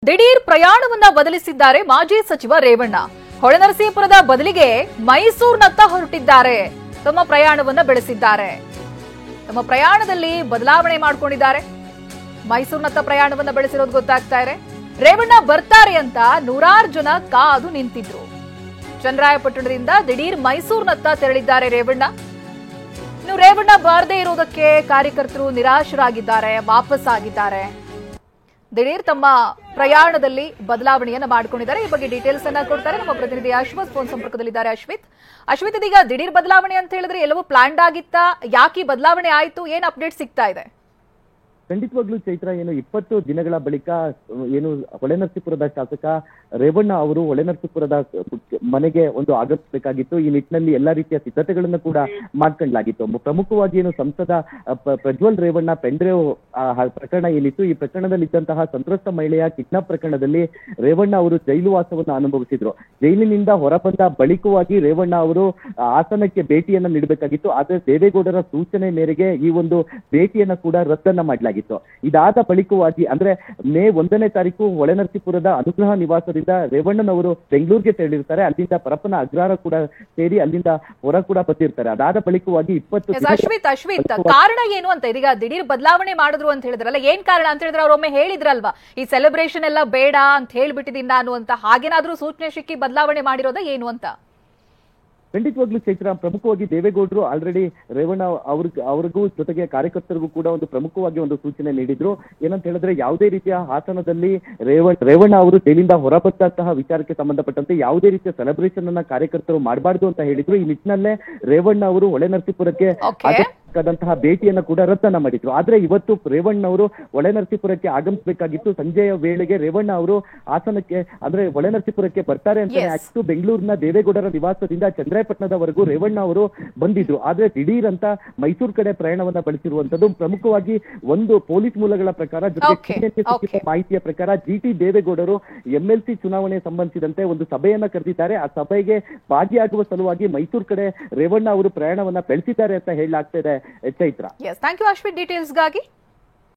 ದಿಢೀರ್ ಪ್ರಯಾಣವನ್ನ ಬದಲಿಸಿದ್ದಾರೆ ಮಾಜಿ ಸಚಿವ ರೇವಣ್ಣ. ಹೊಳೆನರಸೀಪುರದ ಬದಲಿಗೆ ಮೈಸೂರಿನತ್ತ ಹೊರಟಿದ್ದಾರೆ. ತಮ್ಮ ಪ್ರಯಾಣವನ್ನ ಬೆಳೆಸಿದ್ದಾರೆ. ತಮ್ಮ ಪ್ರಯಾಣದಲ್ಲಿ ಬದಲಾವಣೆ ಮಾಡಿಕೊಂಡಿದ್ದಾರೆ. ಮೈಸೂರಿನತ್ತ ಪ್ರಯಾಣವನ್ನ ಬೆಳೆಸಿರೋದು ಗೊತ್ತಾಗ್ತಾ ಇದೆ. ರೇವಣ್ಣ ಬರ್ತಾರೆ ಅಂತ ನೂರಾರು ಜನ ಕಾದು ನಿಂತಿದ್ರು. ಚನ್ನರಾಯಪಟ್ಟಣದಿಂದ ದಿಢೀರ್ ಮೈಸೂರಿನತ್ತ ತೆರಳಿದ್ದಾರೆ ರೇವಣ್ಣ. ಇನ್ನು ರೇವಣ್ಣ ಬಾರದೇ ಇರೋದಕ್ಕೆ ಕಾರ್ಯಕರ್ತರು ನಿರಾಶರಾಗಿದ್ದಾರೆ, ವಾಪಸ್ ಆಗಿದ್ದಾರೆ. ದಿಢೀರ್ ತಮ್ಮ ಪ್ರಯಾಣದಲ್ಲಿ ಬದಲಾವಣೆಯನ್ನ ಮಾಡಿಕೊಂಡಿದ್ದಾರೆ. ಈ ಬಗ್ಗೆ ಡೀಟೇಲ್ಸ್ ಅನ್ನ ಕೊಡ್ತಾರೆ ನಮ್ಮ ಪ್ರತಿನಿಧಿ ಅಶ್ವಥ್. ಫೋನ್ ಸಂಪರ್ಕದಲ್ಲಿದ್ದಾರೆ. ಅಶ್ವಥ್, ಇದೀಗ ದಿಢೀರ್ ಬದಲಾವಣೆ ಅಂತ ಹೇಳಿದ್ರೆ ಎಲ್ಲವೂ ಪ್ಲಾನ್ಡ್ ಆಗಿತ್ತಾ? ಯಾಕೆ ಬದಲಾವಣೆ ಆಯ್ತು? ಏನ್ ಅಪ್ಡೇಟ್ ಸಿಗ್ತಾ ಇದೆ? ಖಂಡಿತವಾಗ್ಲೂ ಚೈತ್ರ, 20 ದಿನಗಳ ಬಳಿಕ ಹೊಳೆನರಸೀಪುರದ ಶಾಸಕ ರೇವಣ್ಣ ಅವರು ಹೊಳೆನರಸೀಪುರದ ಮನೆಗೆ ಆಗಮಿಸಬೇಕಾಗಿತ್ತು. ಈ ನಿಟ್ಟಿನಲ್ಲಿ ಎಲ್ಲಾ ರೀತಿಯ ಸಿದ್ಧತೆಗಳನ್ನು ಕೂಡ ಮಾಡ್ಕೊಳ್ಳಲಾಗಿತ್ತು. ಪ್ರಮುಖವಾಗಿ ಸಂಸದ ಪ್ರಜ್ವಲ್ ರೇವಣ್ಣ ಪೆಂಡ್ರೇವ್ ಪ್ರಕರಣ ಏನಿತ್ತು, ಈ ಪ್ರಕರಣದಲ್ಲಿದ್ದಂತಹ ಸಂತ್ರಸ್ತ ಮಹಿಳೆಯ ಕಿಡ್ನಾಪ್ ಪ್ರಕರಣದಲ್ಲಿ ರೇವಣ್ಣ ಅವರು ಜೈಲು ವಾಸವನ್ನು ಅನುಭವಿಸಿದ್ರು. ಜೈಲಿನಿಂದ ಹೊರಬಂದ ಬಳಿಕವಾಗಿ ರೇವಣ್ಣ ಅವರು ಹಾಸನಕ್ಕೆ ಭೇಟಿಯನ್ನ ನೀಡಬೇಕಾಗಿತ್ತು. ಆದ್ರೆ ದೇವೇಗೌಡರ ಸೂಚನೆ ಮೇರೆಗೆ ಈ ಒಂದು ಭೇಟಿಯನ್ನ ಕೂಡ ರದ್ದನ್ನ ಮಾಡಲಾಗಿತ್ತು. ಇದಾದ ಬಳಿಕವಾಗಿ ಅಂದ್ರೆ ಮೇ 1ನೇ ತಾರೀಕು ಹೊಳೆನರಸೀಪುರದ ಅನುಗ್ರಹ ನಿವಾಸದಿಂದ ರೇವಣ್ಣನವರು ಬೆಂಗಳೂರಿಗೆ ತೆರಳಿರ್ತಾರೆ. ಅಲ್ಲಿಂದ ಪರಪ್ಪನ ಅಗ್ರಹಾರ ಕೂಡ ಸೇರಿ ಅಲ್ಲಿಂದ ಹೊರ ಕೂಡ ಬಂದಿರ್ತಾರೆ. ಅದಾದ ಬಳಿಕವಾಗಿ 20 ಅಶ್ವಿತ್, ಕಾರಣ ಏನು ಅಂತ ಇದೀಗ ದಿಢೀರ್ ಬದಲಾವಣೆ ಮಾಡಿದ್ರು ಅಂತ ಹೇಳಿದ್ರಲ್ಲ, ಏನ್ ಕಾರಣ ಅಂತ ಹೇಳಿದ್ರೆ ಅವ್ರೊಮ್ಮೆ ಹೇಳಿದ್ರಲ್ವಾ, ಈ ಸೆಲೆಬ್ರೇಷನ್ ಎಲ್ಲ ಬೇಡ ಅಂತ ಹೇಳ್ಬಿಟ್ಟಿದ್ದೀನಿ ನಾನು ಅಂತ. ಹಾಗೇನಾದ್ರೂ ಸೂಚನೆ ಸಿಕ್ಕಿ ಬದಲಾವಣೆ ಮಾಡಿರೋದ ಏನು ಅಂತ? ಖಂಡಿತವಾಗ್ಲೂ ಚೈತ್ರ, ಪ್ರಮುಖವಾಗಿ ದೇವೇಗೌಡರು ಆಲ್ರೆಡಿ ರೇವಣ್ಣ ಅವ್ರಿಗೂ ಜೊತೆಗೆ ಕಾರ್ಯಕರ್ತರಿಗೂ ಕೂಡ ಪ್ರಮುಖವಾಗಿ ಸೂಚನೆ ನೀಡಿದ್ರು. ಏನಂತ ಹೇಳಿದ್ರೆ, ಯಾವುದೇ ರೀತಿಯ ಹಾಸನದಲ್ಲಿ ರೇವಣ್ಣ ಅವರು ಜೈಲಿಂದ ಹೊರಬಂದಂತಹ ವಿಚಾರಕ್ಕೆ ಸಂಬಂಧಪಟ್ಟಂತೆ ಯಾವುದೇ ರೀತಿಯ ಸೆಲೆಬ್ರೇಷನ್ ಅನ್ನ ಕಾರ್ಯಕರ್ತರು ಮಾಡಬಾರ್ದು ಅಂತ ಹೇಳಿದ್ರು. ಈ ನಿಟ್ಟಿನಲ್ಲೇ ರೇವಣ್ಣ ಅವರು ಹೊಳೆನರಸೀಪುರಕ್ಕೆ ಆಗಮಿಸಬೇಕಾದಂತಹ ಭೇಟಿಯನ್ನ ಕೂಡ ರದ್ದನ್ನ ಮಾಡಿದ್ರು. ಆದ್ರೆ ಇವತ್ತು ರೇವಣ್ಣ ಅವರು ಹೊಳೆನರಸೀಪುರಕ್ಕೆ ಆಗಮಿಸಬೇಕಾಗಿತ್ತು. ಸಂಜೆಯ ವೇಳೆಗೆ ರೇವಣ್ಣ ಅವರು ಹಾಸನಕ್ಕೆ ಅಂದ್ರೆ ಹೊಳೆನರಸೀಪುರಕ್ಕೆ ಬರ್ತಾರೆ ಅಂತ ಬೆಂಗಳೂರಿನ ದೇವೇಗೌಡರ ನಿವಾಸದಿಂದ ಚನ್ನರಾಯಪಟ್ಟಣದವರೆಗೂ ರೇವಣ್ಣ ಅವರು ಬಂದಿದ್ರು. ಆದ್ರೆ ದಿಢೀರ್ ಅಂತ ಮೈಸೂರು ಕಡೆ ಪ್ರಯಾಣವನ್ನ ಬಳಸಿರುವಂತದ್ದು. ಪ್ರಮುಖವಾಗಿ ಪೊಲೀಸ್ ಮೂಲಗಳ ಪ್ರಕಾರ, ಜೊತೆಗೆ ಮಾಹಿತಿಯ ಪ್ರಕಾರ GT ದೇವೇಗೌಡರು MLC ಚುನಾವಣೆ ಸಂಬಂಧಿಸಿದಂತೆ ಸಭೆಯನ್ನ ಕರೆದಿದ್ದಾರೆ. ಆ ಸಭೆಗೆ ಭಾಗಿಯಾಗುವ ಸಲುವಾಗಿ ಮೈಸೂರು ಕಡೆ ರೇವಣ್ಣ ಅವರು ಪ್ರಯಾಣವನ್ನ ಬೆಳೆಸಿದ್ದಾರೆ ಅಂತ ಹೇಳಲಾಗ್ತಾ ಇದೆ ಚೈತ್ರ. Thank you Ashwith ಡೀಟೇಲ್ಸ್ಗಾಗಿ.